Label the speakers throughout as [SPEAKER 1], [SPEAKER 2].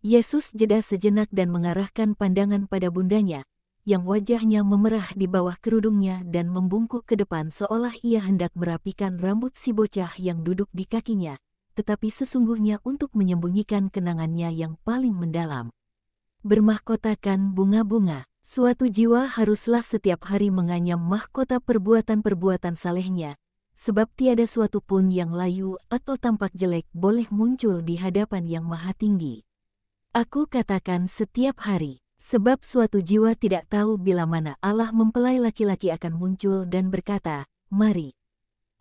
[SPEAKER 1] Yesus jeda sejenak dan mengarahkan pandangan pada bundanya, yang wajahnya memerah di bawah kerudungnya dan membungkuk ke depan seolah ia hendak merapikan rambut si bocah yang duduk di kakinya, tetapi sesungguhnya untuk menyembunyikan kenangannya yang paling mendalam. Bermahkotakan bunga-bunga, suatu jiwa haruslah setiap hari menganyam mahkota perbuatan-perbuatan salehnya, sebab tiada suatu pun yang layu atau tampak jelek boleh muncul di hadapan Yang Maha Tinggi. Aku katakan setiap hari, sebab suatu jiwa tidak tahu bila mana Allah mempelai laki-laki akan muncul dan berkata, "Mari."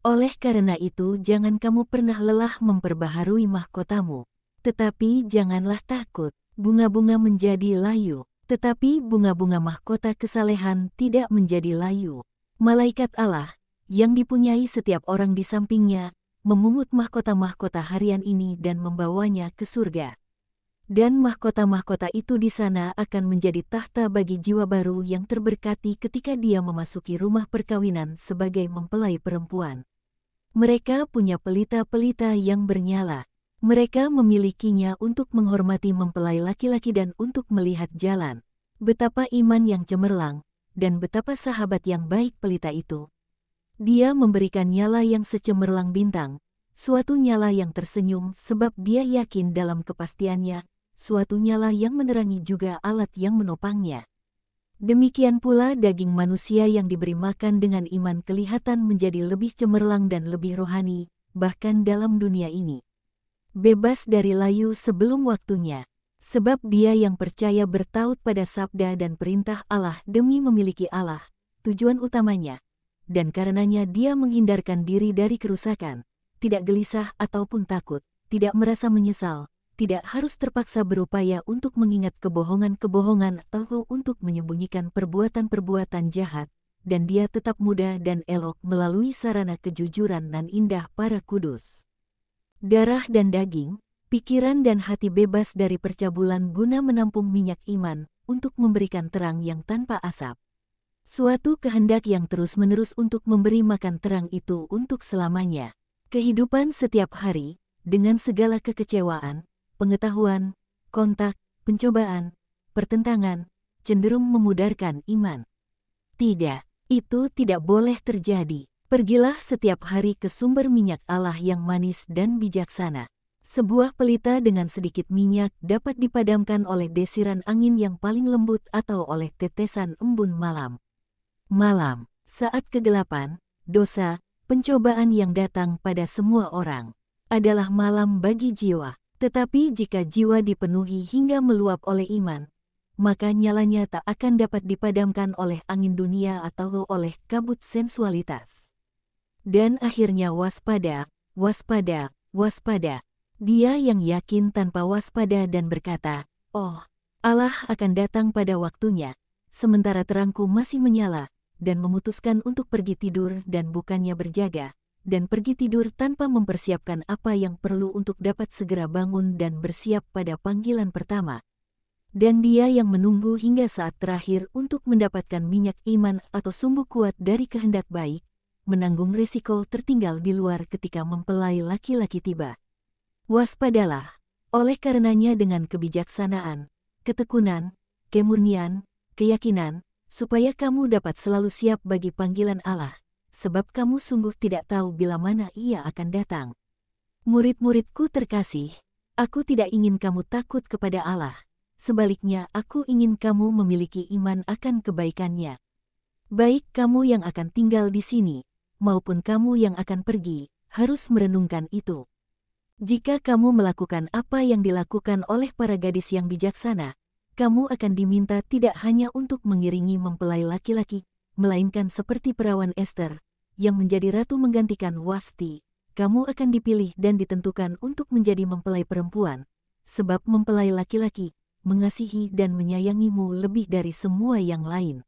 [SPEAKER 1] Oleh karena itu jangan kamu pernah lelah memperbaharui mahkotamu. Tetapi janganlah takut, bunga-bunga menjadi layu, tetapi bunga-bunga mahkota kesalehan tidak menjadi layu. Malaikat Allah, yang dipunyai setiap orang di sampingnya, memungut mahkota-mahkota harian ini dan membawanya ke surga. Dan mahkota-mahkota itu di sana akan menjadi tahta bagi jiwa baru yang terberkati ketika dia memasuki rumah perkawinan sebagai mempelai perempuan. Mereka punya pelita-pelita yang bernyala. Mereka memilikinya untuk menghormati mempelai laki-laki dan untuk melihat jalan. Betapa iman yang cemerlang, dan betapa sahabat yang baik pelita itu. Dia memberikan nyala yang secemerlang bintang, suatu nyala yang tersenyum sebab dia yakin dalam kepastiannya, suatu nyala yang menerangi juga alat yang menopangnya. Demikian pula daging manusia yang diberi makan dengan iman kelihatan menjadi lebih cemerlang dan lebih rohani, bahkan dalam dunia ini. Bebas dari layu sebelum waktunya, sebab dia yang percaya bertaut pada sabda dan perintah Allah demi memiliki Allah, tujuan utamanya, dan karenanya dia menghindarkan diri dari kerusakan, tidak gelisah ataupun takut, tidak merasa menyesal, tidak harus terpaksa berupaya untuk mengingat kebohongan-kebohongan atau untuk menyembunyikan perbuatan-perbuatan jahat, dan dia tetap muda dan elok melalui sarana kejujuran nan indah para kudus. Darah dan daging, pikiran dan hati bebas dari percabulan guna menampung minyak iman untuk memberikan terang yang tanpa asap. Suatu kehendak yang terus-menerus untuk memberi makan terang itu untuk selamanya. Kehidupan setiap hari, dengan segala kekecewaan, pengetahuan, kontak, pencobaan, pertentangan, cenderung memudarkan iman. Tidak, itu tidak boleh terjadi. Pergilah setiap hari ke sumber minyak Allah yang manis dan bijaksana. Sebuah pelita dengan sedikit minyak dapat dipadamkan oleh desiran angin yang paling lembut atau oleh tetesan embun malam. Malam, saat kegelapan, dosa, pencobaan yang datang pada semua orang, adalah malam bagi jiwa. Tetapi jika jiwa dipenuhi hingga meluap oleh iman, maka nyalanya tak akan dapat dipadamkan oleh angin dunia atau oleh kabut sensualitas. Dan akhirnya waspada, waspada, waspada. Dia yang yakin tanpa waspada dan berkata, "Oh, Allah akan datang pada waktunya, sementara terangku masih menyala," dan memutuskan untuk pergi tidur dan bukannya berjaga, dan pergi tidur tanpa mempersiapkan apa yang perlu untuk dapat segera bangun dan bersiap pada panggilan pertama. Dan dia yang menunggu hingga saat terakhir untuk mendapatkan minyak iman atau sumbu kuat dari kehendak baik, menanggung risiko tertinggal di luar ketika mempelai laki-laki tiba. Waspadalah, oleh karenanya dengan kebijaksanaan, ketekunan, kemurnian, keyakinan, supaya kamu dapat selalu siap bagi panggilan Allah. Sebab kamu sungguh tidak tahu bila mana ia akan datang. Murid-muridku terkasih, aku tidak ingin kamu takut kepada Allah. Sebaliknya aku ingin kamu memiliki iman akan kebaikannya. Baik kamu yang akan tinggal di sini, maupun kamu yang akan pergi, harus merenungkan itu. Jika kamu melakukan apa yang dilakukan oleh para gadis yang bijaksana, kamu akan diminta tidak hanya untuk mengiringi mempelai laki-laki, melainkan seperti perawan Ester, yang menjadi ratu menggantikan Wasti, kamu akan dipilih dan ditentukan untuk menjadi mempelai perempuan, sebab mempelai laki-laki mengasihi dan menyayangimu lebih dari semua yang lain.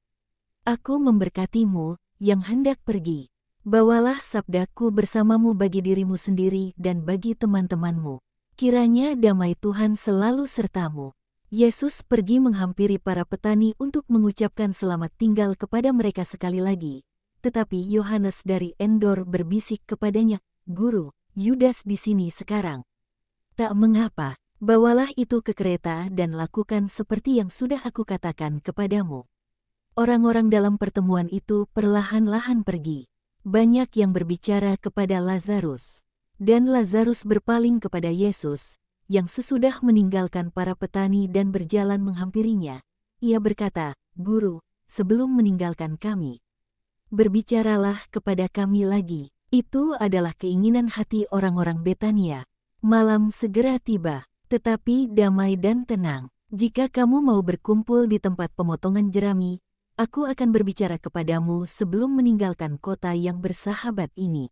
[SPEAKER 1] Aku memberkatimu, yang hendak pergi. Bawalah sabdaku bersamamu bagi dirimu sendiri dan bagi teman-temanmu. Kiranya damai Tuhan selalu sertamu. Yesus pergi menghampiri para petani untuk mengucapkan selamat tinggal kepada mereka sekali lagi. Tetapi Yohanes dari Endor berbisik kepadanya, "Guru, Yudas di sini sekarang." "Tak mengapa," Bawalah itu ke kereta dan lakukan seperti yang sudah aku katakan kepadamu." Orang-orang dalam pertemuan itu perlahan-lahan pergi. Banyak yang berbicara kepada Lazarus. Dan Lazarus berpaling kepada Yesus, yang sesudah meninggalkan para petani dan berjalan menghampirinya. Ia berkata, "Guru, sebelum meninggalkan kami, berbicaralah kepada kami lagi." Itu adalah keinginan hati orang-orang Betania. Malam segera tiba, tetapi damai dan tenang. "Jika kamu mau berkumpul di tempat pemotongan jerami, aku akan berbicara kepadamu sebelum meninggalkan kota yang bersahabat ini.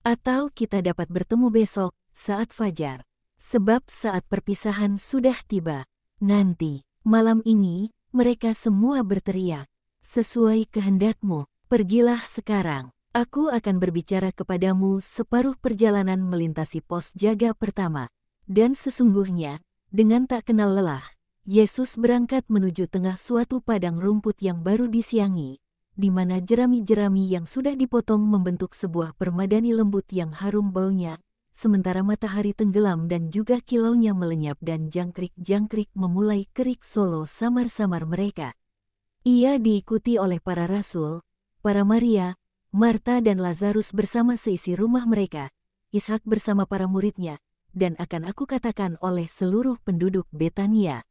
[SPEAKER 1] Atau kita dapat bertemu besok, saat fajar. Sebab saat perpisahan sudah tiba. Nanti, malam ini, mereka semua berteriak, 'Sesuai kehendakmu, pergilah sekarang. Aku akan berbicara kepadamu separuh perjalanan melintasi pos jaga pertama.' Dan sesungguhnya, dengan tak kenal lelah, Yesus berangkat menuju tengah suatu padang rumput yang baru disiangi, di mana jerami-jerami yang sudah dipotong membentuk sebuah permadani lembut yang harum baunya, sementara matahari tenggelam dan juga kilaunya melenyap dan jangkrik-jangkrik memulai kerik solo samar-samar mereka. Ia diikuti oleh para rasul, para Maria, Marta dan Lazarus bersama seisi rumah mereka, Ishak bersama para muridnya, dan akan aku katakan oleh seluruh penduduk Betania.